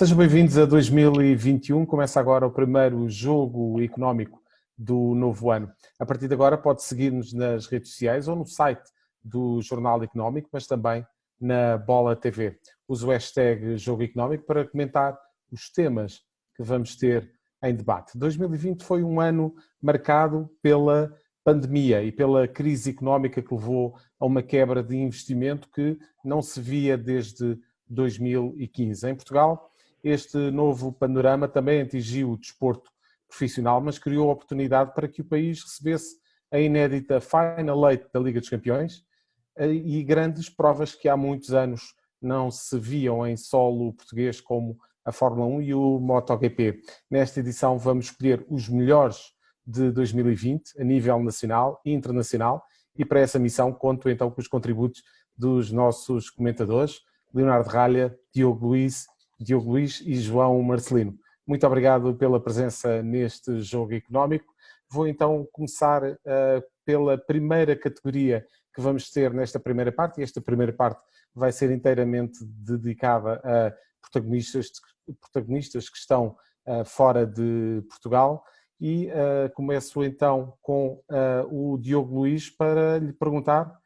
Sejam bem-vindos a 2021. Começa agora o primeiro jogo económico do novo ano. A partir de agora pode seguir-nos nas redes sociais ou no site do Jornal Económico, mas também na Bola TV. Use o hashtag Jogo Económico para comentar os temas que vamos ter em debate. 2020 foi um ano marcado pela pandemia e pela crise económica que levou a uma quebra de investimento que não se via desde 2015. Em Portugal, este novo panorama também atingiu o desporto profissional, mas criou oportunidade para que o país recebesse a inédita Final Eight da Liga dos Campeões e grandes provas que há muitos anos não se viam em solo português, como a Fórmula 1 e o MotoGP. Nesta edição vamos escolher os melhores de 2020 a nível nacional e internacional, e para essa missão conto então com os contributos dos nossos comentadores, Leonardo Ralha, Diogo Luís e João Marcelino. Muito obrigado pela presença neste jogo económico. Vou então começar pela primeira categoria que vamos ter nesta primeira parte, e esta primeira parte vai ser inteiramente dedicada a protagonistas que estão fora de Portugal, e começo então com o Diogo Luís para lhe perguntar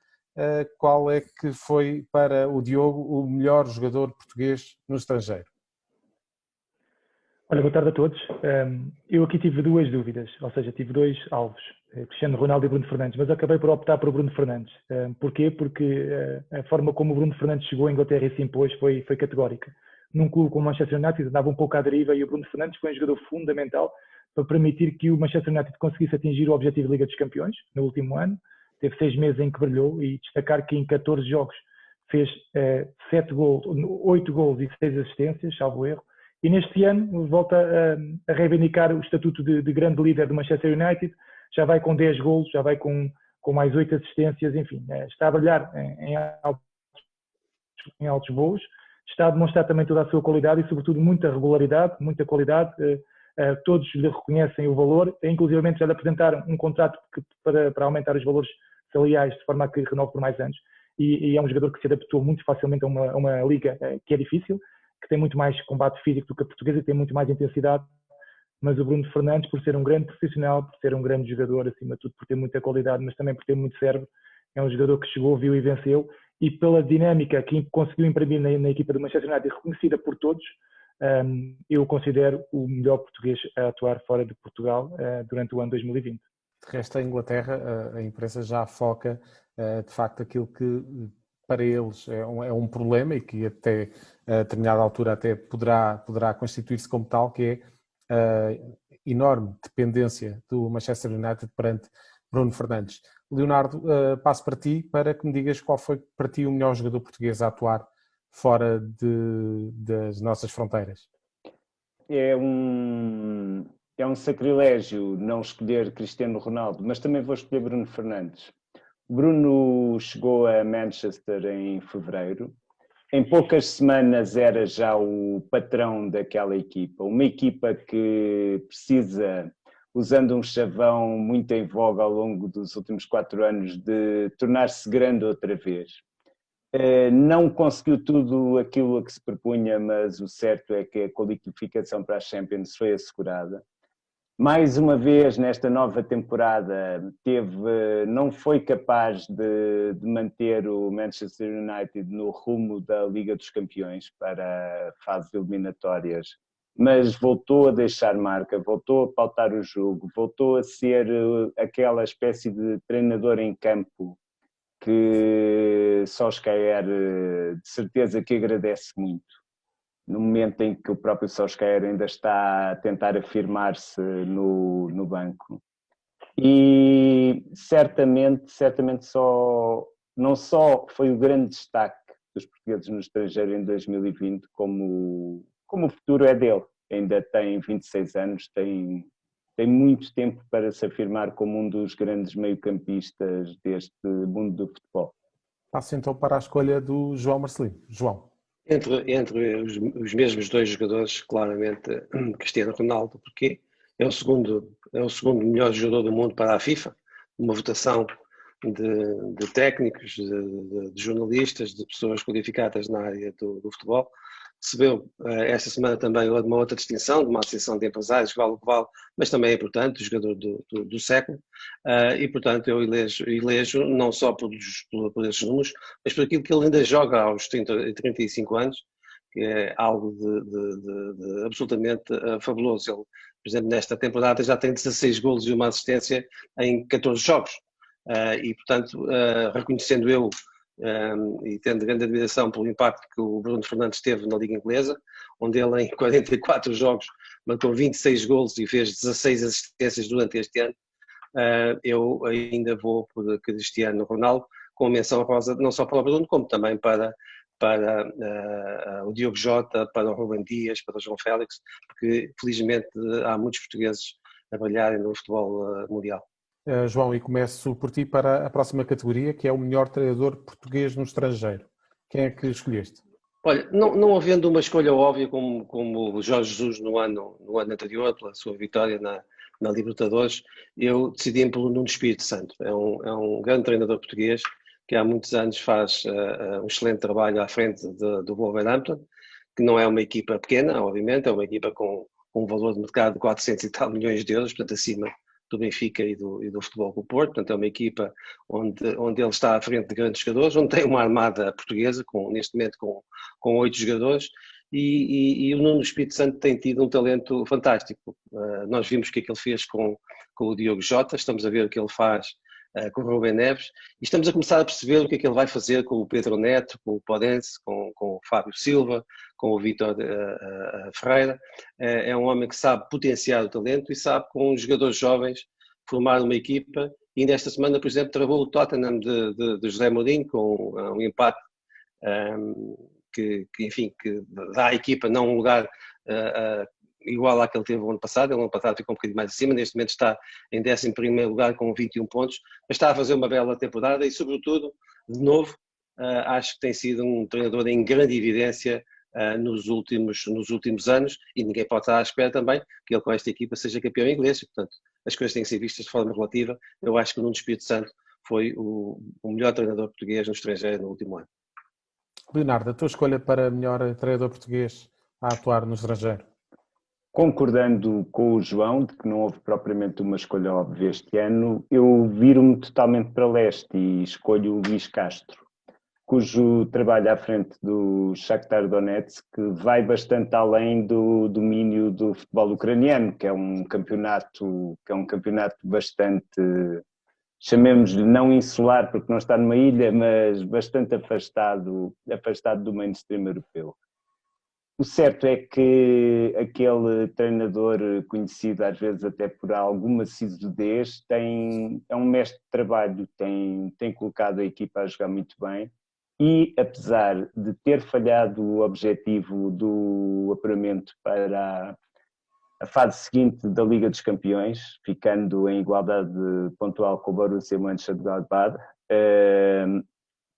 qual é que foi para o Diogo o melhor jogador português no estrangeiro. Olha, boa tarde a todos. Eu aqui tive duas dúvidas, ou seja, tive dois alvos, Cristiano Ronaldo e Bruno Fernandes, mas acabei por optar por Bruno Fernandes. Porquê? Porque a forma como o Bruno Fernandes chegou à Inglaterra e se impôs foi categórica. Num clube como o Manchester United andava um pouco à deriva e o Bruno Fernandes foi um jogador fundamental para permitir que o Manchester United conseguisse atingir o objetivo de Liga dos Campeões no último ano. Teve 6 meses em que brilhou, e destacar que em 14 jogos fez 7 gols, 8 gols e 6 assistências, salvo erro. E neste ano volta a reivindicar o estatuto de grande líder do Manchester United, já vai com 10 golos, já vai com mais 8 assistências, enfim, está a brilhar em altos voos, está a demonstrar também toda a sua qualidade e sobretudo muita regularidade, muita qualidade, todos lhe reconhecem o valor, inclusivamente já lhe apresentaram um contrato para aumentar os valores salariais de forma a que renove por mais anos, e é um jogador que se adaptou muito facilmente a uma liga que é difícil, que tem muito mais combate físico do que a portuguesa e tem muito mais intensidade, mas o Bruno Fernandes, por ser um grande profissional, por ser um grande jogador, acima de tudo por ter muita qualidade, mas também por ter muito cérebro, é um jogador que chegou, viu e venceu, e pela dinâmica que conseguiu imprimir na equipa do Manchester United, reconhecida por todos, eu considero o melhor português a atuar fora de Portugal durante o ano 2020. De resto, a Inglaterra, a imprensa já foca de facto aquilo que para eles é um problema e que até a determinada altura até poderá constituir-se como tal, que é a enorme dependência do Manchester United perante Bruno Fernandes. Leonardo, passo para ti para que me digas qual foi para ti o melhor jogador português a atuar fora das nossas fronteiras. É um sacrilégio não escolher Cristiano Ronaldo, mas também vou escolher Bruno Fernandes. Bruno chegou a Manchester em fevereiro. Em poucas semanas era já o patrão daquela equipa. Uma equipa que precisa, usando um chavão muito em voga ao longo dos últimos 4 anos, de tornar-se grande outra vez. Não conseguiu tudo aquilo a que se propunha, mas o certo é que a qualificação para a Champions foi assegurada. Mais uma vez, nesta nova temporada, não foi capaz de manter o Manchester United no rumo da Liga dos Campeões para fases eliminatórias, mas voltou a deixar marca, voltou a pautar o jogo, voltou a ser aquela espécie de treinador em campo que Solskjaer de certeza que agradece muito, no momento em que o próprio Solskjaer ainda está a tentar afirmar-se no banco. E certamente não só foi o grande destaque dos portugueses no estrangeiro em 2020, como o futuro é dele. Ainda tem 26 anos, tem muito tempo para se afirmar como um dos grandes meio-campistas deste mundo do futebol. Passo então para a escolha do João Marcelino. João. Entre os mesmos dois jogadores, claramente Cristiano Ronaldo, porque é o segundo melhor jogador do mundo para a FIFA, uma votação de técnicos, de jornalistas, de pessoas qualificadas na área do futebol, recebeu esta semana também uma outra distinção de uma associação de empresários, vale o que vale, mas também é importante, o jogador do século, e portanto eu elejo não só por esses números, mas por aquilo que ele ainda joga aos 35 anos, que é algo de absolutamente fabuloso. Ele, por exemplo, nesta temporada já tem 16 golos e uma assistência em 14 jogos, e portanto, reconhecendo eu e tendo grande admiração pelo impacto que o Bruno Fernandes teve na Liga Inglesa, onde ele em 44 jogos marcou 26 golos e fez 16 assistências durante este ano, eu ainda vou por Cristiano Ronaldo, com menção rosa não só para o Bruno, como também para o Diogo Jota, para o Rúben Dias, para o João Félix, porque felizmente há muitos portugueses a brilharem no futebol mundial. João, e começo por ti para a próxima categoria, que é o melhor treinador português no estrangeiro. Quem é que escolheste? Olha, não havendo uma escolha óbvia como o Jorge Jesus no ano anterior, pela sua vitória na Libertadores, eu decidi pelo Nuno Espírito Santo. É um grande treinador português que há muitos anos faz um excelente trabalho à frente do Wolverhampton, que não é uma equipa pequena, obviamente, é uma equipa com um valor de mercado de 400 e tal milhões de euros, portanto acima do Benfica e do Futebol Clube do Porto, portanto é uma equipa onde ele está à frente de grandes jogadores, onde tem uma armada portuguesa, neste momento com 8 jogadores, e o Nuno Espírito Santo tem tido um talento fantástico. Nós vimos o que é que ele fez com o Diogo Jota, estamos a ver o que ele faz com o Rubem Neves, e estamos a começar a perceber o que é que ele vai fazer com o Pedro Neto, com o Podense, com o Fábio Silva, com o Vítor Ferreira. É um homem que sabe potenciar o talento e sabe, com os jogadores jovens, formar uma equipa. E nesta semana, por exemplo, travou o Tottenham de José Mourinho com um empate que dá à equipa não um lugar igual àquele que teve o ano passado. Ele no ano passado ficou um bocadinho mais acima, neste momento está em 11º lugar com 21 pontos, mas está a fazer uma bela temporada e, sobretudo, de novo, acho que tem sido um treinador em grande evidência nos últimos anos, e ninguém pode estar à espera também que ele com esta equipa seja campeão inglês, portanto as coisas têm que ser vistas de forma relativa. Eu acho que o Nuno Espírito Santo foi o melhor treinador português no estrangeiro no último ano. Leonardo, a tua escolha para melhor treinador português a atuar no estrangeiro? Concordando com o João, de que não houve propriamente uma escolha óbvia este ano, eu viro-me totalmente para leste e escolho o Luís Castro, cujo trabalho à frente do Shakhtar Donetsk vai bastante além do domínio do futebol ucraniano, que é um campeonato bastante, chamemos-lhe não insular, porque não está numa ilha, mas bastante afastado do mainstream europeu. O certo é que aquele treinador, conhecido às vezes até por alguma sisudez, é um mestre de trabalho, tem colocado a equipa a jogar muito bem e, apesar de ter falhado o objetivo do apuramento para a fase seguinte da Liga dos Campeões, ficando em igualdade pontual com o Borussia Mönchengladbach,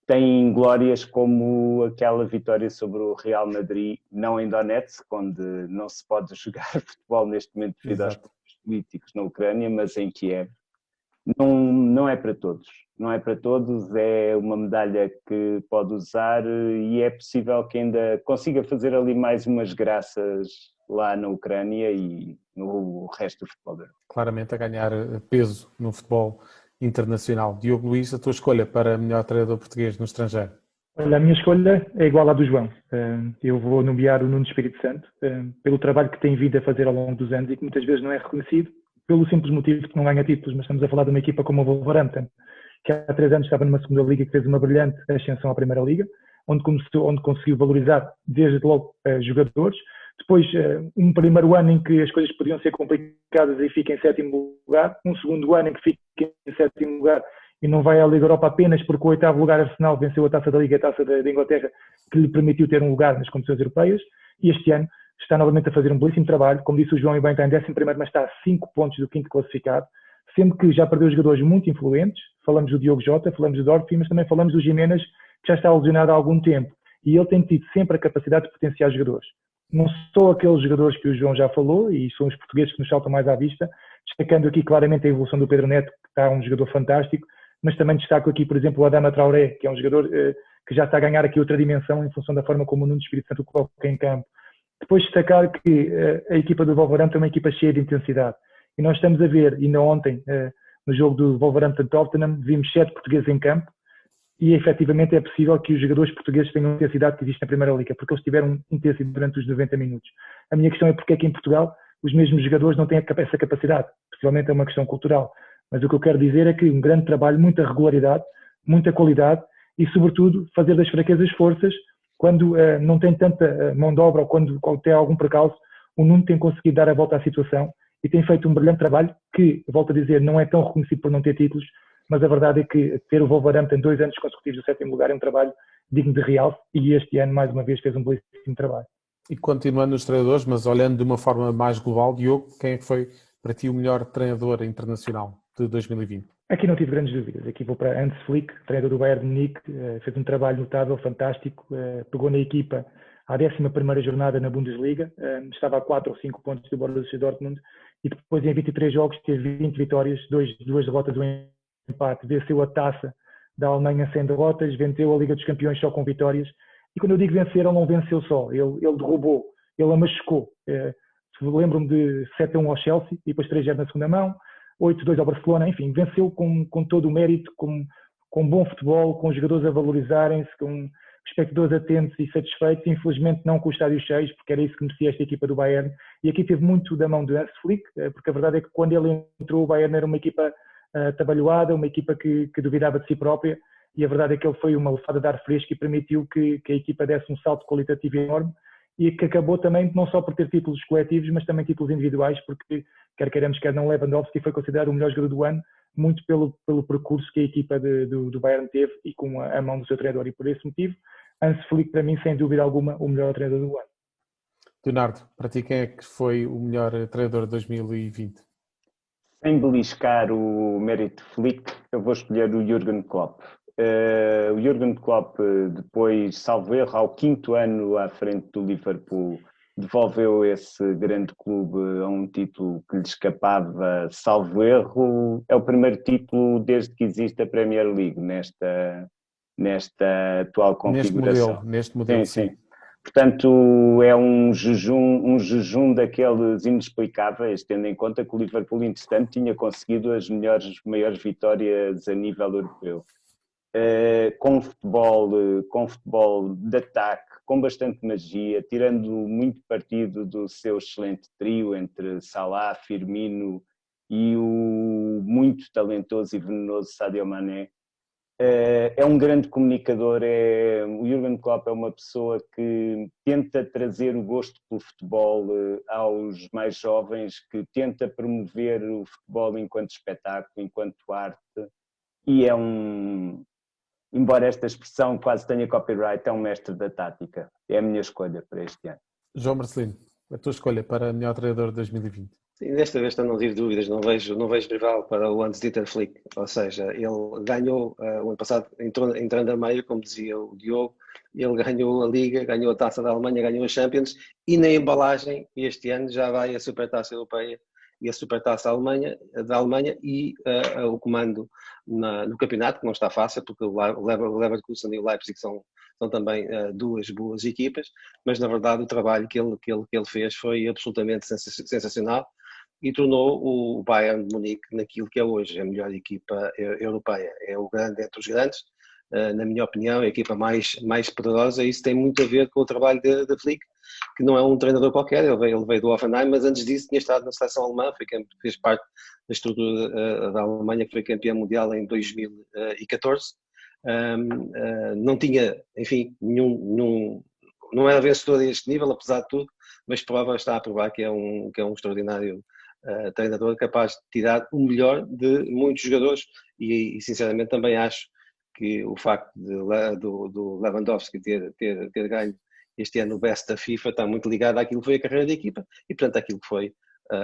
tem glórias como aquela vitória sobre o Real Madrid, não em Donetsk, onde não se pode jogar futebol neste momento devido aos problemas políticos na Ucrânia, mas em Kiev. Não é para todos. Não é para todos, é uma medalha que pode usar e é possível que ainda consiga fazer ali mais umas graças lá na Ucrânia e no resto do futebol. Claramente a ganhar peso no futebol internacional. Diogo Luís, a tua escolha para melhor treinador português no estrangeiro? Olha, a minha escolha é igual à do João. Eu vou nomear o Nuno Espírito Santo, pelo trabalho que tem vindo a fazer ao longo dos anos e que muitas vezes não é reconhecido, pelo simples motivo de que não ganha títulos, mas estamos a falar de uma equipa como o Wolverhampton, que há 3 anos estava numa segunda liga, que fez uma brilhante ascensão à primeira liga, onde conseguiu valorizar desde logo jogadores. Depois, um primeiro ano em que as coisas podiam ser complicadas e fica em 7º lugar, um segundo ano em que fica em 7º lugar e não vai à Liga Europa apenas porque o 8º lugar Arsenal venceu a Taça da Liga, a Taça da Inglaterra, que lhe permitiu ter um lugar nas competições europeias, e este ano está novamente a fazer um belíssimo trabalho. Como disse o João, e bem, está em 11º, mas está a 5 pontos do 5º classificado, sendo que já perdeu jogadores muito influentes. Falamos do Diogo Jota, falamos do Dorfi, mas também falamos do Giménez, que já está lesionado há algum tempo, e ele tem tido sempre a capacidade de potenciar jogadores. Não só aqueles jogadores que o João já falou, e são os portugueses que nos saltam mais à vista, destacando aqui claramente a evolução do Pedro Neto, que está um jogador fantástico, mas também destaco aqui, por exemplo, o Adama Traoré, que é um jogador que já está a ganhar aqui outra dimensão em função da forma como o Nuno Espírito Santo coloca em campo. Depois destacar que a equipa do Wolverhampton é uma equipa cheia de intensidade. E nós estamos a ver, ainda ontem, no jogo do Wolverhampton-Tottenham, vimos 7 portugueses em campo e efetivamente é possível que os jogadores portugueses tenham a intensidade que existe na Primeira Liga, porque eles tiveram intensidade durante os 90 minutos. A minha questão é porque é que em Portugal os mesmos jogadores não têm essa capacidade. Possivelmente é uma questão cultural. Mas o que eu quero dizer é que um grande trabalho, muita regularidade, muita qualidade e, sobretudo, fazer das fraquezas forças. Quando não tem tanta mão de obra ou quando tem algum percalço, o Nuno tem conseguido dar a volta à situação e tem feito um brilhante trabalho que, volto a dizer, não é tão reconhecido por não ter títulos, mas a verdade é que ter o Wolverhampton 2 anos consecutivos no 7º lugar é um trabalho digno de realce e este ano, mais uma vez, fez um belíssimo trabalho. E continuando nos treinadores, mas olhando de uma forma mais global, Diogo, quem é que foi para ti o melhor treinador internacional de 2020? Aqui não tive grandes dúvidas. Aqui vou para Hans Flick, treinador do Bayern de Munique, fez um trabalho notável, fantástico, pegou na equipa à 11ª jornada na Bundesliga, estava a 4 ou 5 pontos do Borussia Dortmund e depois em 23 jogos teve 20 vitórias, 2 derrotas e um empate, venceu a taça da Alemanha sem derrotas, venceu a Liga dos Campeões só com vitórias e quando eu digo vencer, ele não venceu só, ele derrubou, ele amachucou. Lembro-me de 7-1 ao Chelsea e depois 3-0 na segunda mão, 8-2 ao Barcelona, enfim, venceu com todo o mérito, com bom futebol, com jogadores a valorizarem-se, com espectadores atentos e satisfeitos, infelizmente não com os estádios cheios, porque era isso que merecia esta equipa do Bayern, e aqui teve muito da mão de Hans Flick, porque a verdade é que quando ele entrou o Bayern era uma equipa atabalhoada, uma equipa que duvidava de si própria, e a verdade é que ele foi uma lefada de ar fresco e permitiu que a equipa desse um salto qualitativo enorme, e que acabou também não só por ter títulos coletivos, mas também títulos individuais, porque quer queiramos, quer não, Lewandowski foi considerado o melhor jogador do ano, muito pelo percurso que a equipa do Bayern teve e com a mão do seu treinador. E por esse motivo, Hans Flick, para mim, sem dúvida alguma, o melhor treinador do ano. Leonardo, para ti quem é que foi o melhor treinador de 2020? Sem beliscar o mérito Flick, eu vou escolher o Jürgen Klopp. O Jürgen Klopp, depois, salvo erro, ao 5º ano à frente do Liverpool, devolveu esse grande clube a um título que lhe escapava, salvo erro. É o primeiro título desde que existe a Premier League nesta atual configuração. Neste modelo, sim. Portanto, é um jejum daqueles inexplicáveis, tendo em conta que o Liverpool, entretanto, tinha conseguido as maiores vitórias a nível europeu. Com futebol de ataque, com bastante magia, tirando muito partido do seu excelente trio entre Salah, Firmino e o muito talentoso e venenoso Sadio Mané. É um grande comunicador, o Jürgen Klopp é uma pessoa que tenta trazer o gosto pelo futebol aos mais jovens, que tenta promover o futebol enquanto espetáculo, enquanto arte, e embora esta expressão quase tenha copyright, é um mestre da tática. É a minha escolha para este ano. João Marcelino, a tua escolha para melhor treinador de 2020? Sim, desta vez não tive dúvidas, não vejo rival para o Hans-Dieter Flick, ou seja, ele ganhou, o ano passado entrando a meio, como dizia o Diogo, ele ganhou a Liga, ganhou a Taça da Alemanha, ganhou a Champions e na embalagem este ano já vai a Supertaça Europeia e a Supertaça da Alemanha e o comando no campeonato, que não está fácil, porque o Leverkusen e o Leipzig são também duas boas equipas, mas na verdade o trabalho que ele fez foi absolutamente sensacional e tornou o Bayern de Munique naquilo que é hoje a melhor equipa europeia. É o grande entre os grandes, na minha opinião, é a equipa mais poderosa, e isso tem muito a ver com o trabalho de Flick, que não é um treinador qualquer, ele veio do Hoffenheim, mas antes disso tinha estado na seleção alemã, fez parte da estrutura da Alemanha, que foi campeã mundial em 2014. Não tinha, enfim, não era vencedor a este nível, apesar de tudo, mas está a provar que é um extraordinário treinador capaz de tirar o melhor de muitos jogadores e sinceramente também acho que o facto do Lewandowski ter ganho este ano o Best da FIFA está muito ligado àquilo que foi a carreira da equipa e portanto àquilo que foi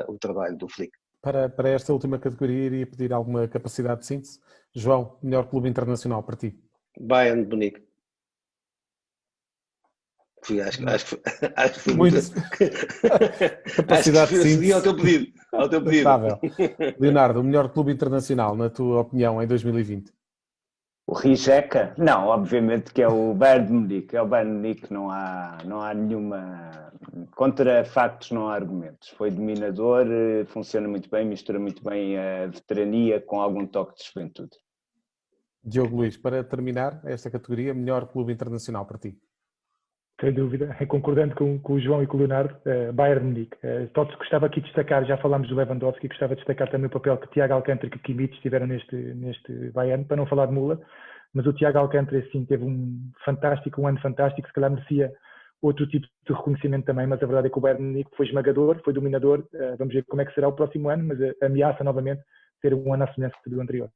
o trabalho do Flick. Para esta última categoria iria pedir alguma capacidade de síntese. João, melhor clube internacional para ti? Bayern de Munique. Acho que foi muito. Capacidade de síntese. Ao teu pedido. Leonardo, o melhor clube internacional, na tua opinião, em 2020? O Rijeka? Não, obviamente que é o Bayern de Munique. É o Bayern de Munique, não há nenhuma... Contra factos não há argumentos. Foi dominador, funciona muito bem, mistura muito bem a veterania com algum toque de juventude. Diogo Luís, para terminar esta categoria, melhor clube internacional para ti? Sem dúvida, concordando com o João e com o Leonardo, Bayern de Munique. Gostava aqui de destacar, já falámos do Lewandowski, gostava de destacar também o papel que Thiago Alcântara e Kimmich tiveram neste Bayern, para não falar de Müller, mas o Thiago Alcântara, sim, teve um ano fantástico, se calhar merecia outro tipo de reconhecimento também, mas a verdade é que o Bayern de Munique foi esmagador, foi dominador, vamos ver como é que será o próximo ano, mas ameaça novamente ter um ano à semelhança do anterior.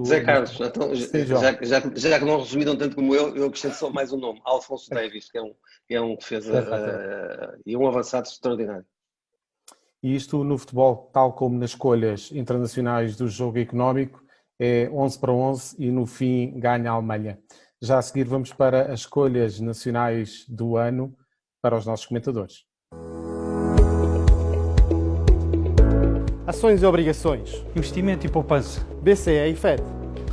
Zé Carlos, então, já que não resumiram tanto como eu acrescento só mais um nome, Alphonso Davies, que é um defesa e um avançado extraordinário. E isto no futebol, tal como nas escolhas internacionais do jogo económico, é 11 para 11 e no fim ganha a Alemanha. Já a seguir vamos para as escolhas nacionais do ano para os nossos comentadores. Ações e obrigações, investimento e poupança, BCE e FED,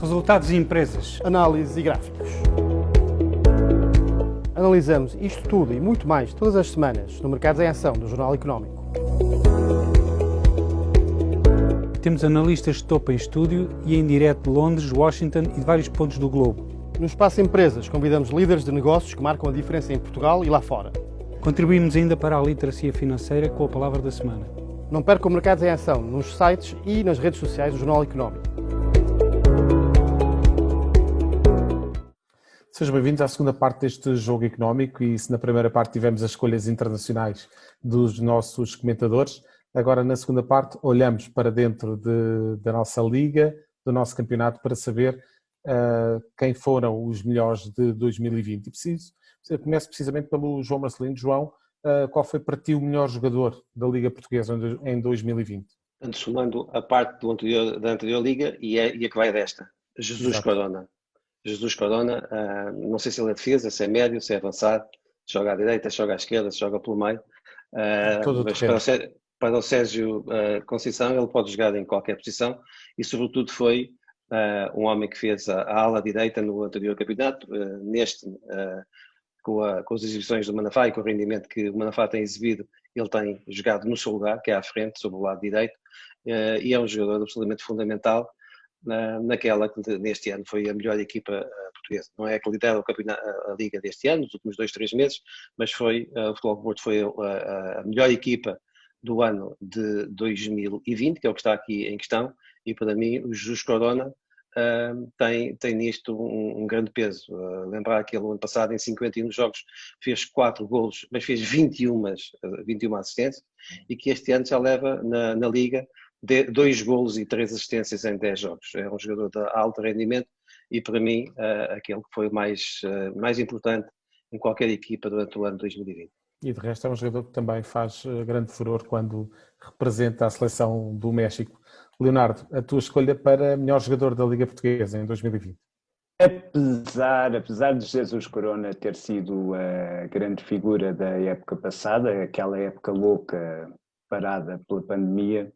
resultados e empresas, análise e gráficos. Analisamos isto tudo e muito mais todas as semanas no Mercados em Ação do Jornal Económico. Temos analistas de topo em estúdio e em direto de Londres, Washington e de vários pontos do globo. No Espaço Empresas convidamos líderes de negócios que marcam a diferença em Portugal e lá fora. Contribuímos ainda para a literacia financeira com a palavra da semana. Não percam Mercados em Ação nos sites e nas redes sociais do Jornal Económico. Sejam bem-vindos à segunda parte deste jogo económico e se na primeira parte tivemos as escolhas internacionais dos nossos comentadores, agora na segunda parte olhamos para dentro da nossa liga, do nosso campeonato, para saber quem foram os melhores de 2020. E começo precisamente pelo João Marcelino. João, qual foi para ti o melhor jogador da Liga Portuguesa em 2020? Antes, somando a parte da anterior Liga e a que vai desta. Jesus Corona. Jesus Corona, não sei se ele é defesa, se é médio, se é avançado, se joga à direita, se joga à esquerda, se joga pelo meio. Mas para o Sérgio Conceição, ele pode jogar em qualquer posição e, sobretudo, foi um homem que fez a ala direita no anterior campeonato, com as exibições do Manafá e com o rendimento que o Manafá tem exibido, ele tem jogado no seu lugar, que é à frente, sobre o lado direito, e é um jogador absolutamente fundamental naquela que neste ano foi a melhor equipa portuguesa. Não é a que lidera a Liga deste ano, nos últimos 2-3 meses, mas o Futebol do Porto foi a melhor equipa do ano de 2020, que é o que está aqui em questão, e para mim o Jesus Corona tem nisto um grande peso. Lembrar que ele, no ano passado, em 51 jogos, fez 4 golos, mas fez 21 assistências, e que este ano já leva na Liga 2 golos e 3 assistências em 10 jogos. É um jogador de alto rendimento e, para mim, aquele que foi mais importante em qualquer equipa durante o ano 2020. E de resto é um jogador que também faz grande furor quando representa a seleção do México. Leonardo, a tua escolha para melhor jogador da Liga Portuguesa em 2020? Apesar de Jesus Corona ter sido a grande figura da época passada, aquela época louca parada pela pandemia,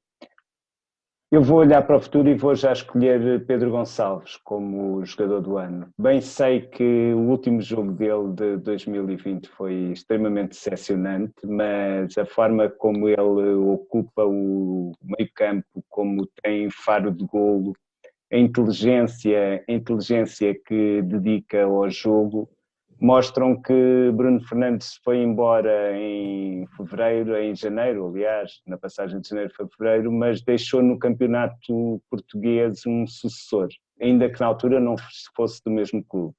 eu vou olhar para o futuro e vou já escolher Pedro Gonçalves como jogador do ano. Bem sei que o último jogo dele de 2020 foi extremamente decepcionante, mas a forma como ele ocupa o meio-campo, como tem faro de golo, a inteligência que dedica ao jogo, mostram que Bruno Fernandes foi embora em janeiro, aliás, na passagem de janeiro para fevereiro, mas deixou no campeonato português um sucessor, ainda que na altura não fosse do mesmo clube.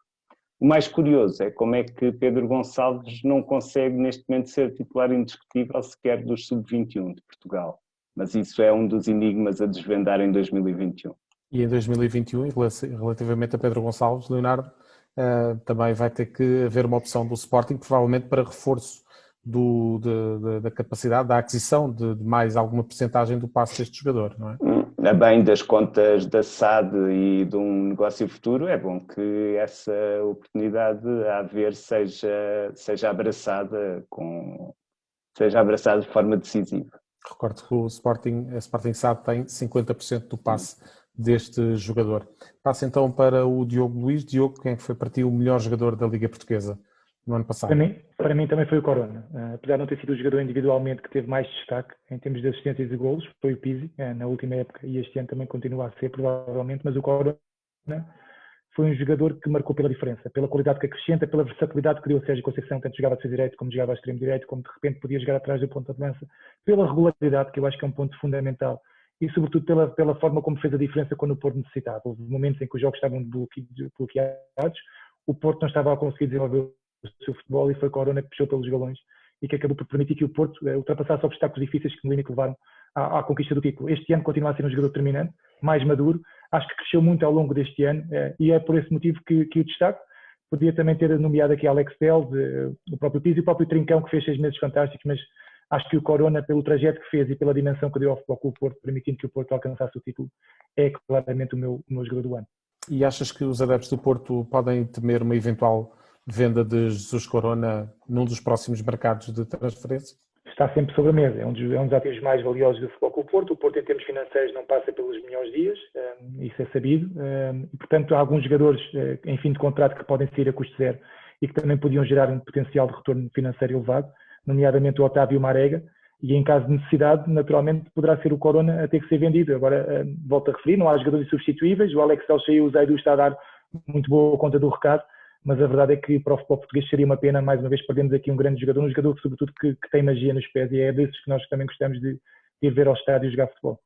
O mais curioso é como é que Pedro Gonçalves não consegue neste momento ser titular indiscutível sequer dos sub-21 de Portugal, mas isso é um dos enigmas a desvendar em 2021. E em 2021, relativamente a Pedro Gonçalves, Leonardo, também vai ter que haver uma opção do Sporting, provavelmente para reforço da capacidade, da aquisição de mais alguma percentagem do passe deste jogador, não é? A bem das contas da SAD e de um negócio futuro, é bom que essa oportunidade a haver seja abraçada de forma decisiva. Recordo que a Sporting SAD tem 50% do passe deste jogador. Passo então para o Diogo Luís. Diogo, quem foi para ti o melhor jogador da Liga Portuguesa no ano passado? Para mim também foi o Corona. Apesar de não ter sido o jogador individualmente que teve mais destaque em termos de assistências e golos, foi o Pizzi na última época e este ano também continua a ser, provavelmente, mas o Corona foi um jogador que marcou pela diferença, pela qualidade que acrescenta, pela versatilidade que deu a Sérgio Conceição, tanto jogava a defesa direito como jogava a extremo direito, como de repente podia jogar atrás do ponta de lança, pela regularidade, que eu acho que é um ponto fundamental, e sobretudo pela forma como fez a diferença quando o Porto necessitava. Houve momentos em que os jogos estavam bloqueados, o Porto não estava a conseguir desenvolver o seu futebol e foi Corona que puxou pelos galões e que acabou por permitir que o Porto ultrapassasse obstáculos difíceis que no limite levaram à conquista do título. Este ano continua a ser um jogador determinante, mais maduro, acho que cresceu muito ao longo deste ano e é por esse motivo que o destaco. Podia também ter nomeado aqui Alex Telles, o próprio Pizzi e o próprio Trincão, que fez 6 meses fantásticos, mas acho que o Corona, pelo trajeto que fez e pela dimensão que deu ao Futebol Clube Porto, permitindo que o Porto alcançasse o título, é claramente o meu jogador do ano. E achas que os adeptos do Porto podem temer uma eventual venda de Jesus Corona num dos próximos mercados de transferência? Está sempre sobre a mesa, é um dos ativos mais valiosos do Futebol Clube Porto. O Porto, em termos financeiros, não passa pelos melhores dias, isso é sabido, e portanto há alguns jogadores em fim de contrato que podem sair a custo zero e que também podiam gerar um potencial de retorno financeiro elevado, nomeadamente o Otávio Marega, e em caso de necessidade, naturalmente, poderá ser o Corona a ter que ser vendido. Agora, volto a referir, não há jogadores insubstituíveis, o Alex Telles saiu, o Zaidu está a dar muito boa conta do recado, mas a verdade é que para o futebol português seria uma pena, mais uma vez, perdermos aqui um grande jogador, um jogador sobretudo que tem magia nos pés, e é desses que nós também gostamos de ir ver ao estádio jogar futebol.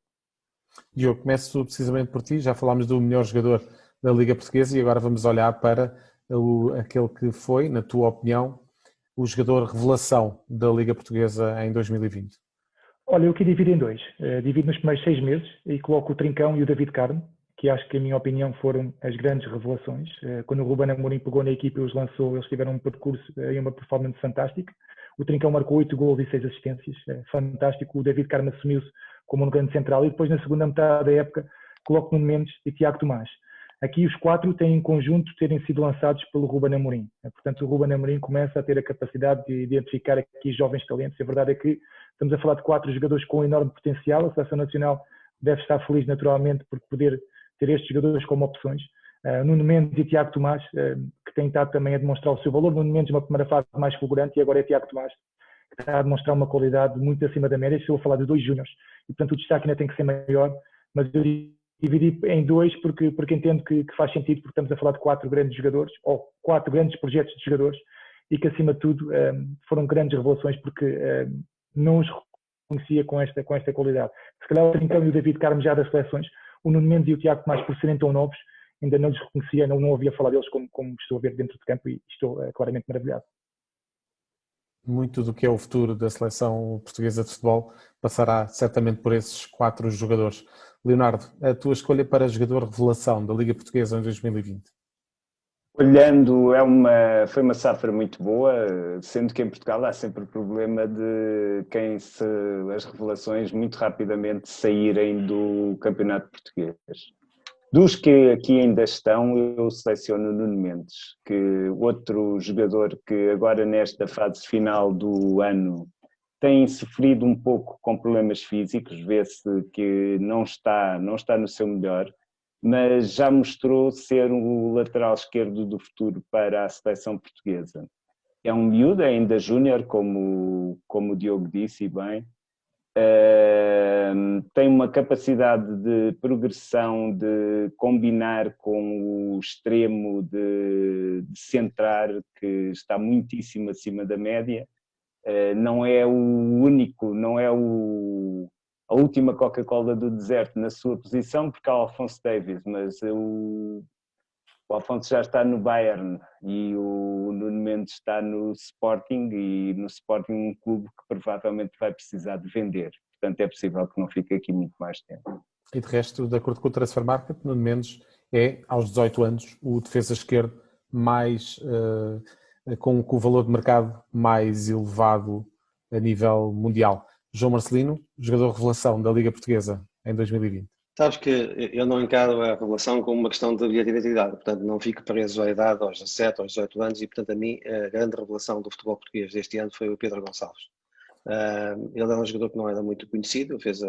Diogo, começo precisamente por ti, já falámos do melhor jogador da Liga Portuguesa e agora vamos olhar para aquele que foi, na tua opinião, o jogador revelação da Liga Portuguesa em 2020. Olha, eu aqui divido em dois. Divido nos primeiros 6 meses e coloco o Trincão e o David Carmo, que acho que, em minha opinião, foram as grandes revelações. Quando o Ruben Amorim pegou na equipa e os lançou, eles tiveram um percurso e uma performance fantástica. O Trincão marcou 8 gols e 6 assistências, fantástico. O David Carmo assumiu-se como um grande central e depois, na segunda metade da época, coloco Nuno Mendes e Tiago Tomás. Aqui os 4 têm em conjunto terem sido lançados pelo Ruben Amorim. Portanto, o Ruben Amorim começa a ter a capacidade de identificar aqui jovens talentos. A verdade é que estamos a falar de 4 jogadores com enorme potencial. A Seleção Nacional deve estar feliz, naturalmente, por poder ter estes jogadores como opções. Nuno Mendes e Tiago Tomás, que têm estado também a demonstrar o seu valor. Nuno Mendes numa primeira fase mais fulgurante e agora é Tiago Tomás, que está a demonstrar uma qualidade muito acima da média. Estou a falar de 2 júniores e, portanto, o destaque ainda tem que ser maior, mas eu dividi em 2 porque entendo que faz sentido, porque estamos a falar de 4 grandes jogadores, ou 4 grandes projetos de jogadores, e que, acima de tudo, foram grandes revelações, porque não os reconhecia com esta qualidade. Se calhar o Trincão e o David Carmo já das seleções, o Nuno Mendes e o Tiago Tomás, por serem tão novos, ainda não lhes reconhecia, não ouvia falar deles como estou a ver dentro de campo e estou claramente maravilhado. Muito do que é o futuro da seleção portuguesa de futebol passará certamente por esses 4 jogadores. Leonardo, a tua escolha para jogador revelação da Liga Portuguesa em 2020? Olhando, foi uma safra muito boa, sendo que em Portugal há sempre o problema de as revelações muito rapidamente saírem do campeonato português. Dos que aqui ainda estão, eu seleciono Nuno Mendes, que outro jogador que agora nesta fase final do ano tem sofrido um pouco com problemas físicos, vê-se que não está no seu melhor, mas já mostrou ser o lateral esquerdo do futuro para a seleção portuguesa. É um miúdo, ainda júnior, como o Diogo disse, e bem. Tem uma capacidade de progressão, de combinar com o extremo, de centrar, que está muitíssimo acima da média. Não é o único, não é a última Coca-Cola do deserto na sua posição, porque há o Alphonso Davies, mas o Alphonso já está no Bayern e o Nuno Mendes está no Sporting, e no Sporting um clube que provavelmente vai precisar de vender. Portanto, é possível que não fique aqui muito mais tempo. E de resto, de acordo com o Transfer Market, Nuno Mendes é, aos 18 anos, o defesa esquerdo mais, com o valor de mercado mais elevado a nível mundial. João Marcelino, jogador revelação da Liga Portuguesa em 2020. Sabes que eu não encaro a revelação como uma questão de identidade, portanto não fico preso à idade, aos 17, aos 18 anos, e portanto a mim a grande revelação do futebol português deste ano foi o Pedro Gonçalves. Ele é um jogador que não era muito conhecido, fez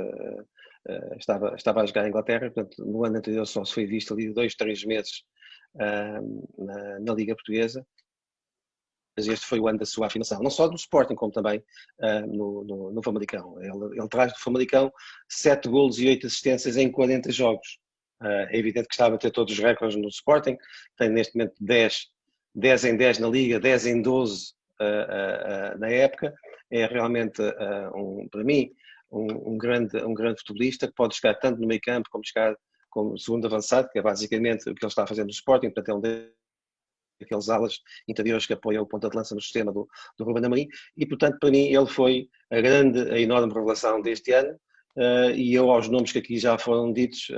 estava a jogar em Inglaterra, portanto, no ano anterior só se foi visto ali 2, 3 meses na Liga Portuguesa. Mas este foi o ano da sua afinação, não só do Sporting, como também no Famalicão. Ele traz do Famalicão 7 golos e 8 assistências em 40 jogos. É evidente que estava a ter todos os recordes no Sporting, tem neste momento 10 em 10 na Liga, 10 em 12 na época. É realmente, para mim, um grande futebolista que pode jogar tanto no meio campo como jogar como segundo avançado, que é basicamente o que ele está a fazer no Sporting, portanto é um aqueles alas interiores que apoiam o ponta de lança no sistema do Ruben Amorim, e portanto para mim ele foi a enorme revelação deste ano, e eu aos nomes que aqui já foram ditos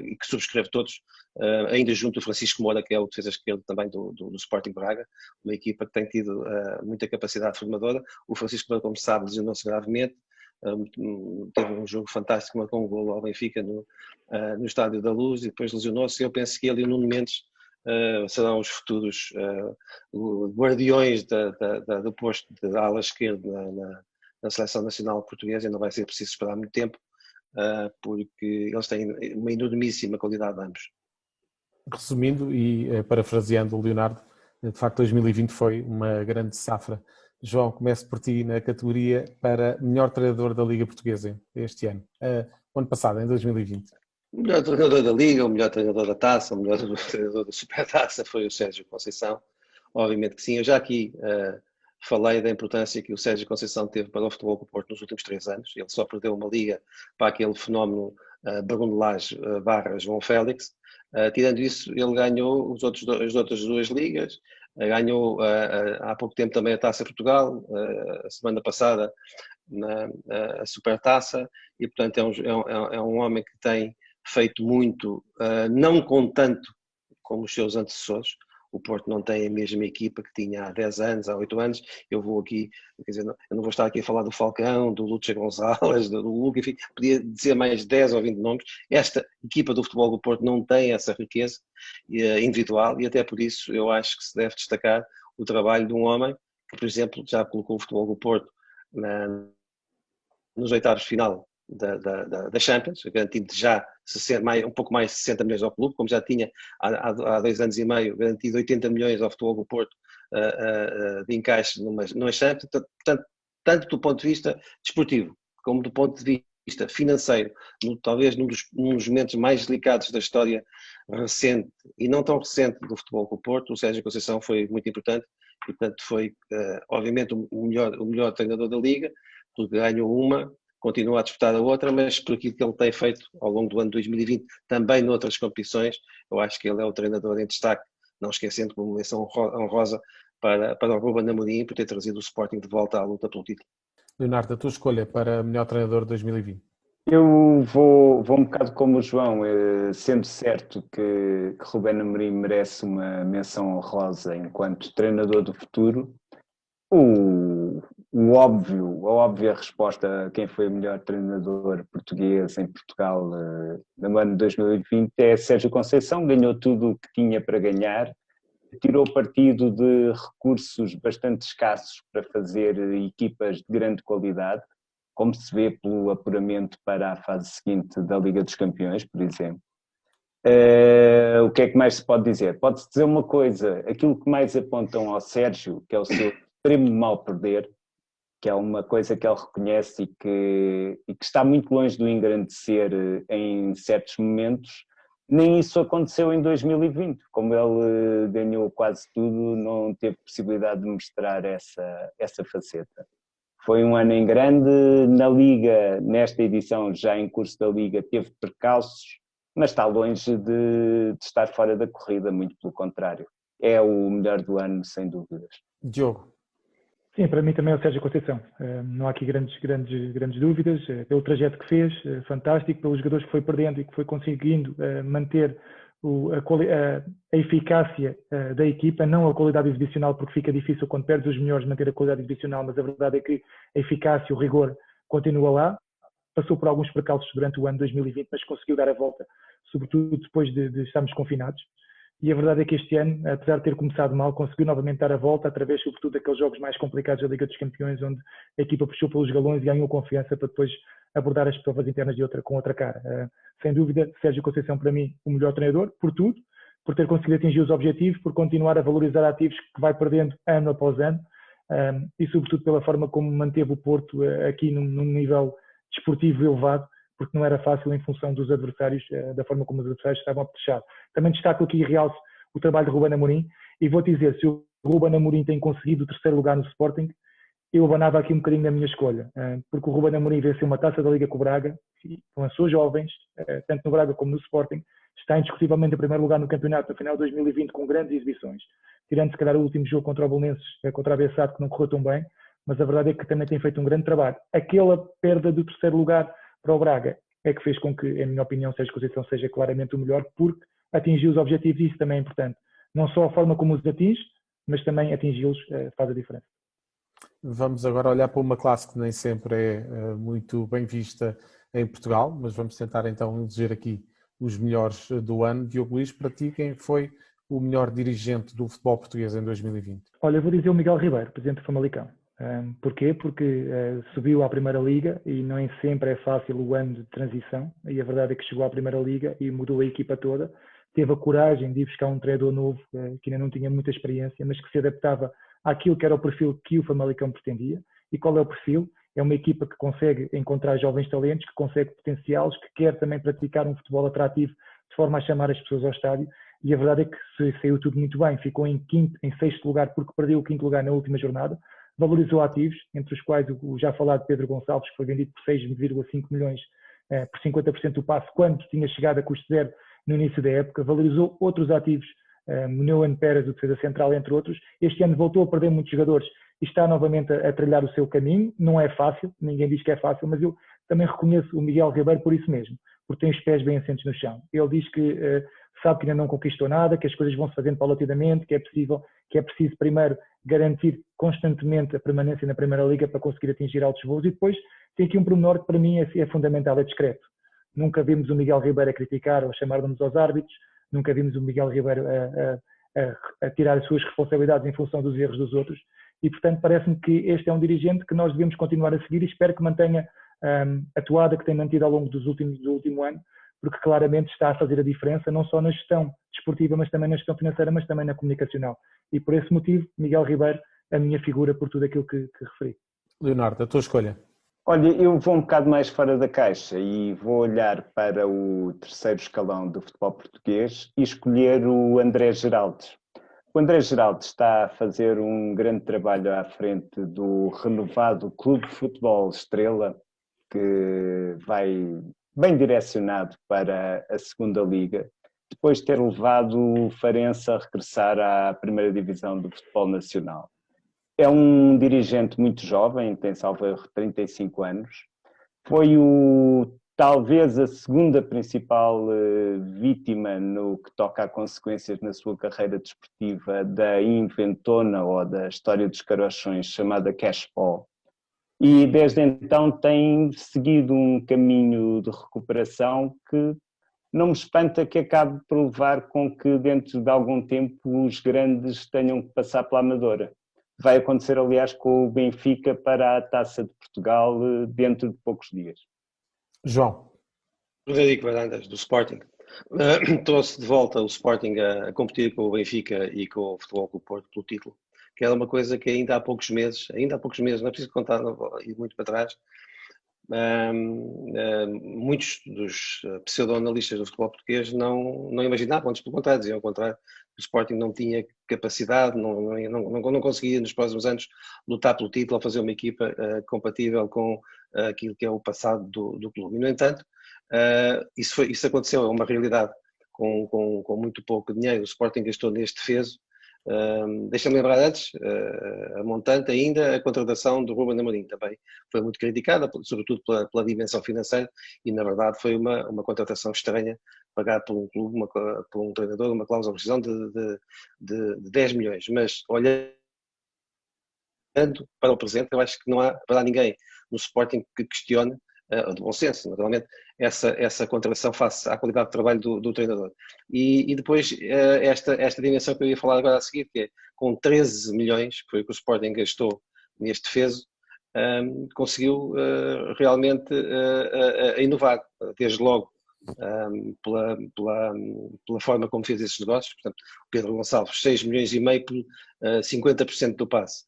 e que subscrevo todos, ainda junto do Francisco Moura, que é o defesa esquerdo também do Sporting Braga, uma equipa que tem tido muita capacidade formadora. O Francisco Moura, como sabe, lesionou-se gravemente, teve um jogo fantástico, marcou um golo ao Benfica no Estádio da Luz e depois lesionou-se. Eu penso que ele e o Nuno Mendes serão os futuros guardiões do posto de ala esquerda na Seleção Nacional Portuguesa, e não vai ser preciso esperar muito tempo, porque eles têm uma enormíssima qualidade ambos. Resumindo e parafraseando o Leonardo, de facto 2020 foi uma grande safra. João, começo por ti na categoria para melhor treinador da Liga Portuguesa este ano. O ano passado, em 2020. O melhor treinador da Liga, o melhor treinador da Taça, o melhor treinador da Supertaça foi o Sérgio Conceição. Obviamente que sim. Eu já aqui falei da importância que o Sérgio Conceição teve para o Futebol do Porto nos últimos 3 anos. Ele só perdeu uma Liga para aquele fenómeno Bruno Lage / João Félix. Tirando isso, ele ganhou as outras 2 ligas, ganhou há pouco tempo também a Taça Portugal, a semana passada a Supertaça, e portanto é um homem que tem feito muito, não com tanto como os seus antecessores. O Porto não tem a mesma equipa que tinha há 10 anos, há 8 anos. Eu vou aqui, quer dizer, eu não vou estar aqui a falar do Falcão, do Lúcio Gonzalez, do Luca, enfim, podia dizer mais 10 ou 20 nomes. Esta equipa do Futebol do Porto não tem essa riqueza individual, e até por isso eu acho que se deve destacar o trabalho de um homem que, por exemplo, já colocou o Futebol do Porto nos oitavos de final da Champions, garantindo já um pouco mais de 60 milhões ao clube, como já tinha há 2 anos e meio garantido 80 milhões ao Futebol do Porto de encaixe numa Champions. Portanto, tanto do ponto de vista desportivo como do ponto de vista financeiro, talvez num dos momentos mais delicados da história recente e não tão recente do Futebol do Porto, o Sérgio Conceição foi muito importante. E, portanto, foi obviamente o melhor treinador da Liga, porque ganhou uma, continua a disputar a outra, mas por aquilo que ele tem feito ao longo do ano de 2020, também noutras competições, eu acho que ele é o treinador em destaque, não esquecendo como menção honrosa para o Ruben Amorim, por ter trazido o Sporting de volta à luta pelo título. Leonardo, a tua escolha para melhor treinador de 2020? Eu vou um bocado como o João, sendo certo que Ruben Amorim merece uma menção honrosa enquanto treinador do futuro. A óbvia resposta a quem foi o melhor treinador português em Portugal no ano de 2020 é Sérgio Conceição. Ganhou tudo o que tinha para ganhar, tirou partido de recursos bastante escassos para fazer equipas de grande qualidade, como se vê pelo apuramento para a fase seguinte da Liga dos Campeões, por exemplo. O que é que mais se pode dizer? Pode-se dizer uma coisa: aquilo que mais apontam ao Sérgio, que é o seu extremo mal perder, que é uma coisa que ele reconhece e que está muito longe de o engrandecer em certos momentos. Nem isso aconteceu em 2020, como ele ganhou quase tudo, não teve possibilidade de mostrar essa faceta. Foi um ano em grande, na Liga, nesta edição, já em curso da Liga, teve percalços, mas está longe de estar fora da corrida, muito pelo contrário. É o melhor do ano, sem dúvidas. Diogo? Sim, para mim também é o Sérgio Conceição. Não há aqui grandes dúvidas. Pelo trajeto que fez, fantástico, pelos jogadores que foi perdendo e que foi conseguindo manter a eficácia da equipa, não a qualidade exibicional, porque fica difícil quando perdes os melhores manter a qualidade exibicional, mas a verdade é que a eficácia, o rigor continua lá. Passou por alguns percalços durante o ano 2020, mas conseguiu dar a volta, sobretudo depois de estarmos confinados. e a verdade é que este ano, apesar de ter começado mal, conseguiu novamente dar a volta através, sobretudo, daqueles jogos mais complicados da Liga dos Campeões, onde a equipa puxou pelos galões e ganhou confiança para depois abordar as provas internas com outra cara. Sem dúvida, Sérgio Conceição, para mim, o melhor treinador, por tudo, por ter conseguido atingir os objetivos, por continuar a valorizar ativos que vai perdendo ano após ano, e sobretudo pela forma como manteve o Porto aqui num nível desportivo elevado, porque não era fácil em função dos adversários, da forma como os adversários estavam a puxar. Também destaco aqui e realço o trabalho de Ruben Amorim, e vou dizer, se o Ruben Amorim tem conseguido o terceiro lugar no Sporting, eu abanava aqui um bocadinho na minha escolha, porque o Ruben Amorim venceu uma taça da Liga com o Braga, lançou jovens, tanto no Braga como no Sporting, está indiscutivelmente em primeiro lugar no campeonato no final de 2020 com grandes exibições, tirando se calhar o último jogo contra o Belenenses, contra a Bessade, que não correu tão bem, mas a verdade é que também tem feito um grande trabalho. Aquela perda do terceiro lugar para o Braga é que fez com que, em minha opinião, Sérgio Conceição seja claramente o melhor, porque atingiu os objetivos e isso também é importante. Não só a forma como os atinge, mas também atingi-los faz a diferença. Vamos agora olhar para uma classe que nem sempre é muito bem vista em Portugal, mas vamos tentar então eleger aqui os melhores do ano. Diogo Luís, para ti, quem foi o melhor dirigente do futebol português em 2020? Olha, eu vou dizer o Miguel Ribeiro, presidente do Famalicão. Porquê? Porque subiu à Primeira Liga e nem sempre é fácil o ano de transição, e a verdade é que chegou à Primeira Liga e mudou a equipa toda, teve a coragem de ir buscar um treinador novo, que ainda não tinha muita experiência, mas que se adaptava àquilo que era o perfil que o Famalicão pretendia. E qual é o perfil? É uma equipa que consegue encontrar jovens talentos, que consegue potenciá-los, que quer também praticar um futebol atrativo de forma a chamar as pessoas ao estádio, e a verdade é que saiu tudo muito bem, ficou em sexto lugar porque perdeu o quinto lugar na última jornada, valorizou ativos, entre os quais o já falado Pedro Gonçalves, que foi vendido por 6,5 milhões por 50% do passe, quando tinha chegado a custo zero no início da época, valorizou outros ativos, Neuan Pérez, o defesa central, entre outros. Este ano voltou a perder muitos jogadores e está novamente a trilhar o seu caminho. Não é fácil, ninguém diz que é fácil, mas eu também reconheço o Miguel Ribeiro por isso mesmo, porque tem os pés bem assentes no chão. Ele diz que sabe que ainda não conquistou nada, que as coisas vão se fazendo paulatinamente, que é preciso primeiro garantir constantemente a permanência na Primeira Liga para conseguir atingir altos voos, e depois tem aqui um pormenor que para mim é fundamental, é discreto. Nunca vimos o Miguel Ribeiro a criticar ou a chamar nomes aos árbitros, nunca vimos o Miguel Ribeiro a tirar as suas responsabilidades em função dos erros dos outros, e portanto parece-me que este é um dirigente que nós devemos continuar a seguir, e espero que mantenha a toada que tem mantido ao longo do último ano, porque claramente está a fazer a diferença, não só na gestão desportiva, mas também na gestão financeira, mas também na comunicacional. E por esse motivo, Miguel Ribeiro, a minha figura por tudo aquilo que referi. Leonardo, a tua escolha? Olha, eu vou um bocado mais fora da caixa e vou olhar para o terceiro escalão do futebol português e escolher o André Geraldes. O André Geraldes está a fazer um grande trabalho à frente do renovado Clube de Futebol Estrela, que vai bem direcionado para a segunda liga, depois de ter levado o Farense a regressar à primeira divisão do futebol nacional. É um dirigente muito jovem, tem salvo erro 35 anos, foi talvez a segunda principal vítima no que toca a consequências na sua carreira desportiva da inventona ou da história dos carochões chamada Cashpol. E desde então tem seguido um caminho de recuperação que não me espanta que acabe por levar com que dentro de algum tempo os grandes tenham que passar pela Amadora. Vai acontecer, aliás, com o Benfica para a Taça de Portugal dentro de poucos dias. João. Frederico Varandas, do Sporting. Trouxe de volta o Sporting a competir com o Benfica e com o Futebol Clube Porto pelo título, que era uma coisa que ainda há poucos meses, não é preciso contar ir muito para trás, muitos dos pseudo-analistas do futebol português não imaginavam, antes pelo contrário, diziam ao contrário, que o Sporting não tinha capacidade, não conseguia nos próximos anos lutar pelo título ou fazer uma equipa compatível com aquilo que é o passado do clube. E, no entanto, isso aconteceu, é uma realidade. Com muito pouco dinheiro, o Sporting gastou neste defeso. Deixa-me lembrar antes, a montante ainda, a contratação do Ruben Amorim também foi muito criticada, sobretudo pela dimensão financeira, e na verdade foi uma contratação estranha, pagar por um clube, por um treinador, uma cláusula de rescisão de 10 milhões, mas olhando para o presente, eu acho que não há para ninguém no Sporting que questione de bom senso, naturalmente, essa contratação face à qualidade de trabalho do treinador. E depois esta dimensão que eu ia falar agora a seguir, que é com 13 milhões, que foi o que o Sporting gastou neste defeso, conseguiu realmente inovar, desde logo pela forma como fez esses negócios. Portanto, o Pedro Gonçalves, 6 milhões e meio por 50% do passe.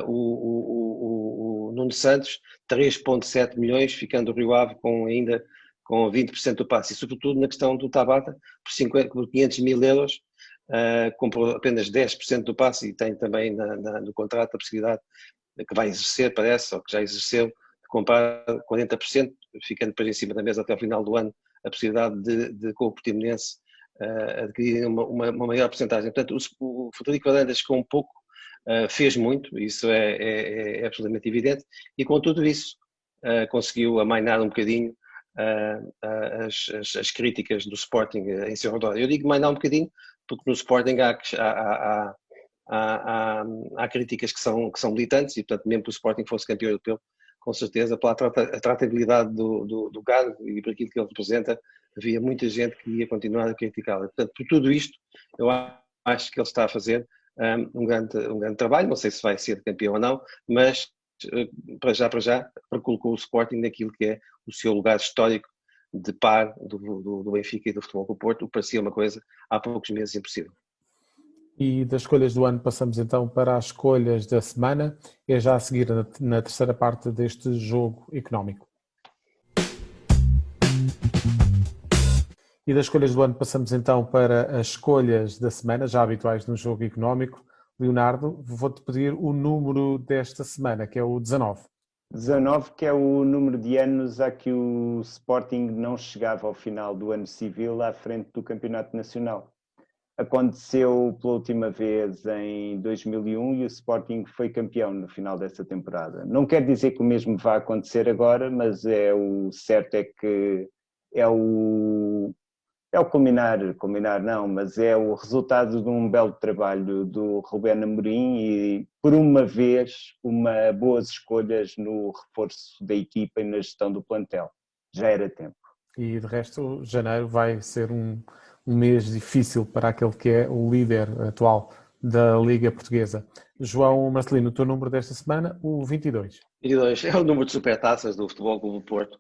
O Nuno Santos, 3,7 milhões, ficando o Rio Ave ainda com 20% do passe. E sobretudo na questão do Tabata, por 500 mil euros, comprou apenas 10% do passe e tem também no contrato a possibilidade que vai exercer, parece, ou que já exerceu, de comprar 40%, ficando depois em cima da mesa até ao final do ano a possibilidade de com o Portimonense adquirir uma maior porcentagem. Portanto, o Frederico Varandas com um pouco fez muito, isso é absolutamente evidente, e com tudo isso conseguiu amainar um bocadinho as críticas do Sporting em seu redor. Eu digo amainar um bocadinho porque no Sporting há críticas que são militantes e, portanto, mesmo que o Sporting fosse campeão europeu, com certeza, pela tratabilidade do cargo e por aquilo que ele representa, havia muita gente que ia continuar a criticá-lo. Portanto, por tudo isto, eu acho que ele está a fazer um grande trabalho, não sei se vai ser campeão ou não, mas para já recolocou o Sporting naquilo que é o seu lugar histórico de par do Benfica e do Futebol do Porto, o que parecia uma coisa há poucos meses impossível. E das escolhas do ano passamos então para as escolhas da semana, é já a seguir na terceira parte deste jogo económico. E das escolhas do ano passamos então para as escolhas da semana, já habituais no jogo económico. Leonardo, vou-te pedir o número desta semana, que é o 19. 19, que é o número de anos a que o Sporting não chegava ao final do ano civil à frente do Campeonato Nacional. Aconteceu pela última vez em 2001 e o Sporting foi campeão no final dessa temporada. Não quer dizer que o mesmo vá acontecer agora, mas o certo é que é o culminar não, mas é o resultado de um belo trabalho do Rubén Amorim e, por uma vez, boas escolhas no reforço da equipa e na gestão do plantel. Já era tempo. E, de resto, janeiro vai ser um mês difícil para aquele que é o líder atual da Liga Portuguesa. João Marcelino, o teu número desta semana, o 22. 22 é o número de supertaças do Futebol Clube do Porto,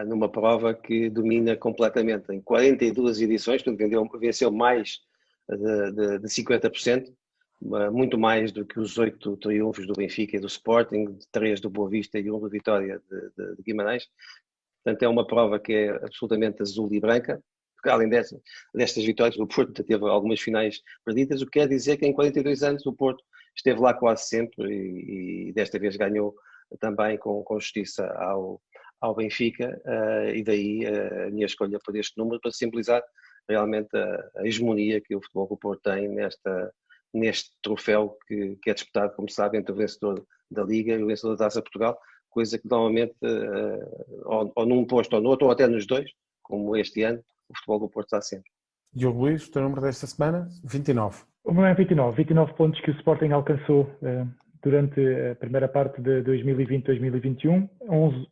numa prova que domina completamente. Em 42 edições, portanto, venceu mais de 50%, muito mais do que os 8 triunfos do Benfica e do Sporting, 3 do Boa Vista e 1 do Vitória de Guimarães. Portanto, é uma prova que é absolutamente azul e branca. Porque, além destas vitórias, o Porto teve algumas finais perdidas, o que quer dizer que em 42 anos o Porto esteve lá quase sempre e desta vez ganhou também com justiça ao Benfica, e daí a minha escolha por este número, para simbolizar realmente a hegemonia que o Futebol do Porto tem neste troféu que é disputado, como sabe, entre o vencedor da Liga e o vencedor da Taça Portugal, coisa que normalmente, ou num posto ou no outro, ou até nos dois, como este ano, o Futebol do Porto está sempre. Diogo Luís, o teu número desta semana? 29. O meu é 29 pontos que o Sporting alcançou durante a primeira parte de 2020-2021,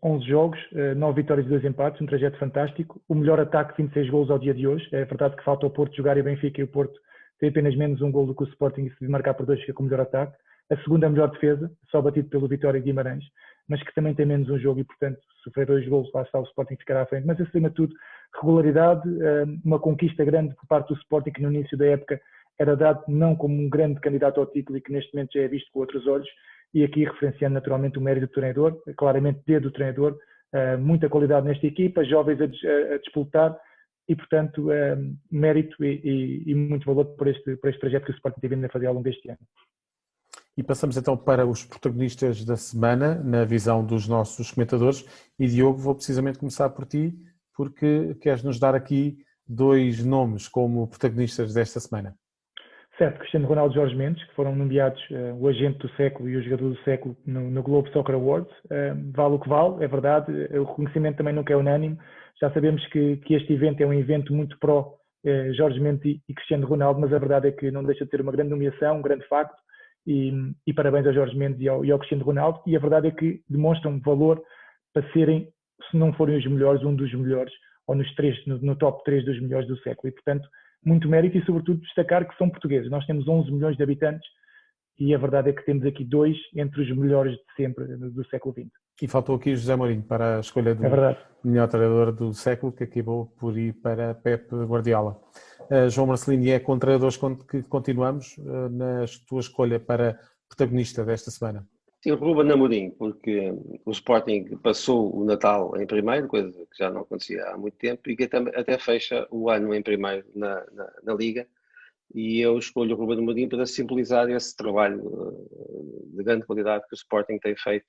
11 jogos, 9 vitórias e 2 empates, um trajeto fantástico, o melhor ataque, 26 golos ao dia de hoje. É verdade que falta o Porto jogar e o Benfica, e o Porto tem apenas menos um gol do que o Sporting, e se marcar por 2 fica com o melhor ataque. A segunda melhor defesa, só batido pelo Vitória de Guimarães, mas que também tem menos um jogo e, portanto, sofrer 2 golos, lá está, o Sporting ficará à frente. Mas, acima de tudo, regularidade, uma conquista grande por parte do Sporting, que no início da época era dado não como um grande candidato ao título e que neste momento já é visto com outros olhos, e aqui referenciando naturalmente o mérito do treinador, claramente dedo do treinador, muita qualidade nesta equipa, jovens a disputar e, portanto, mérito e muito valor por este projeto que o Sporting tem vindo a fazer ao longo deste ano. E passamos então para os protagonistas da semana, na visão dos nossos comentadores. E Diogo, vou precisamente começar por ti, porque queres nos dar aqui 2 nomes como protagonistas desta semana. Certo, Cristiano Ronaldo e Jorge Mendes, que foram nomeados o agente do século e o jogador do século no Globe Soccer Awards. Vale o que vale, é verdade, o reconhecimento também nunca é unânime. Já sabemos que este evento é um evento muito pró Jorge Mendes e Cristiano Ronaldo, mas a verdade é que não deixa de ter uma grande nomeação, um grande facto. E parabéns a Jorge Mendes e ao Cristiano Ronaldo, e a verdade é que demonstram valor para serem se não forem os melhores, um dos melhores, ou no top 3 dos melhores do século. E, portanto, muito mérito e, sobretudo, destacar que são portugueses. Nós temos 11 milhões de habitantes e a verdade é que temos aqui 2 entre os melhores de sempre do século XX. E faltou aqui José Mourinho para a escolha do melhor treinador do século, que acabou por ir para Pep Guardiola. João Marcelino, e é com treinadores que continuamos na tua escolha para protagonista desta semana? Sim, o Ruben Amorim, porque o Sporting passou o Natal em primeiro, coisa que já não acontecia há muito tempo, e que até fecha o ano em primeiro na Liga. E eu escolho o Ruben Amorim para simbolizar esse trabalho de grande qualidade que o Sporting tem feito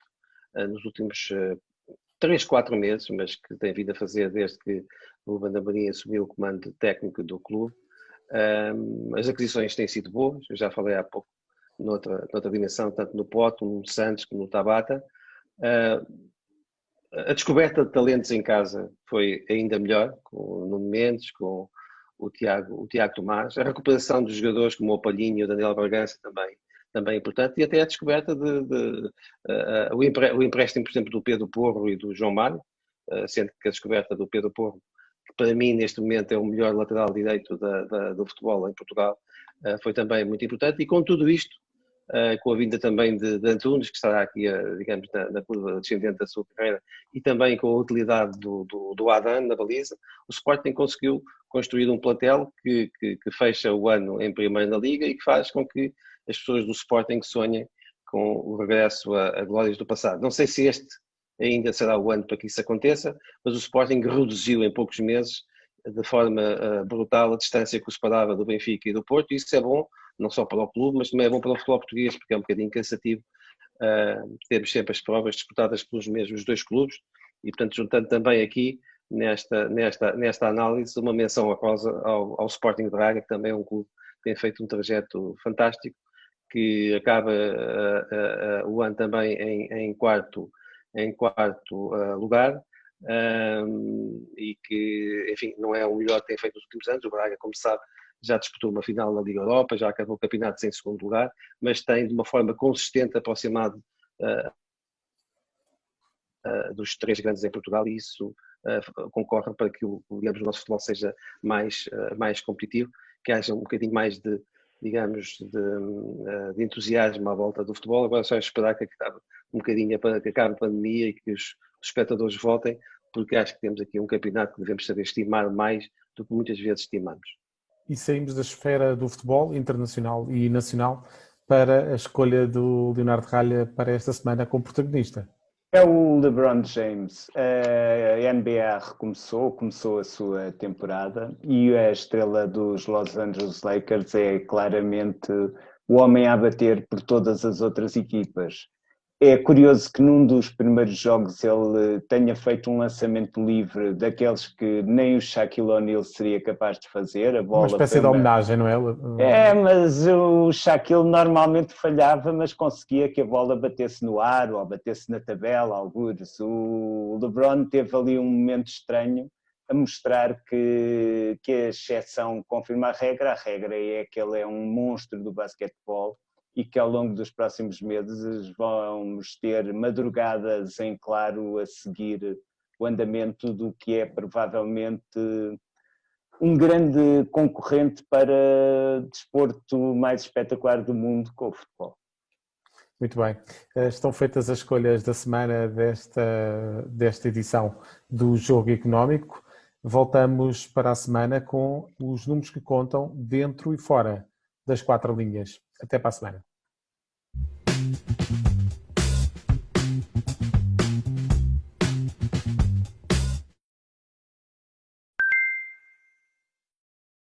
nos últimos 3, 4 meses, mas que tem vindo a fazer desde que o Ruben Amorim assumiu o comando técnico do clube. As aquisições têm sido boas, eu já falei há pouco noutra dimensão, tanto no Pote, no Santos, como no Tabata. A descoberta de talentos em casa foi ainda melhor, com o Nuno Mendes, com o Tiago Tomás. A recuperação dos jogadores como o Palhinho e o Daniel Bragança também é importante, e até a descoberta o empréstimo, por exemplo, do Pedro Porro e do João Mário, sendo que a descoberta do Pedro Porro, que para mim neste momento é o melhor lateral direito do futebol em Portugal, foi também muito importante. E com tudo isto, com a vinda também de Antunes, que estará aqui, digamos, na curva descendente da sua carreira, e também com a utilidade do Adan na baliza, o Sporting conseguiu construir um plantel que fecha o ano em primeiro na Liga e que faz com que as pessoas do Sporting sonhem com o regresso a glórias do passado. Não sei se este ainda será o ano para que isso aconteça, mas o Sporting reduziu em poucos meses, de forma brutal, a distância que o separava do Benfica e do Porto, e isso é bom, não só para o clube, mas também é bom para o futebol português, porque é um bocadinho cansativo termos sempre as provas disputadas pelos mesmos 2 clubes, e portanto juntando também aqui, nesta análise, uma menção honrosa ao Sporting de Braga, que também é um clube que tem feito um trajeto fantástico, que acaba o ano também em quarto lugar, e que, enfim, não é o melhor que tem feito nos últimos anos. O Braga, como se sabe, já disputou uma final na Liga Europa, já acabou campeonatos em segundo lugar, mas tem de uma forma consistente aproximado dos 3 grandes em Portugal, e isso concorre para que digamos, o nosso futebol seja mais competitivo, que haja um bocadinho mais de entusiasmo à volta do futebol. Agora só esperar que acabe um bocadinho, que acabe a pandemia e que os espectadores voltem, porque acho que temos aqui um campeonato que devemos saber estimar mais do que muitas vezes estimamos. E saímos da esfera do futebol internacional e nacional para a escolha do Leonardo Ralha para esta semana como protagonista. É o LeBron James. A NBA começou a sua temporada e a estrela dos Los Angeles Lakers é claramente o homem a bater por todas as outras equipas. É curioso que num dos primeiros jogos ele tenha feito um lançamento livre daqueles que nem o Shaquille O'Neal seria capaz de fazer. A bola uma espécie de homenagem, não é? Mas o Shaquille normalmente falhava, mas conseguia que a bola batesse no ar ou batesse na tabela, algures. O LeBron teve ali um momento estranho a mostrar que a exceção confirma a regra. A regra é que ele é um monstro do basquetebol e que ao longo dos próximos meses vamos ter madrugadas em claro a seguir o andamento do que é provavelmente um grande concorrente para desporto mais espetacular do mundo, com o futebol. Muito bem. Estão feitas as escolhas da semana desta edição do Jogo Económico. Voltamos para a semana com os números que contam dentro e fora das 4 linhas. Até para a semana.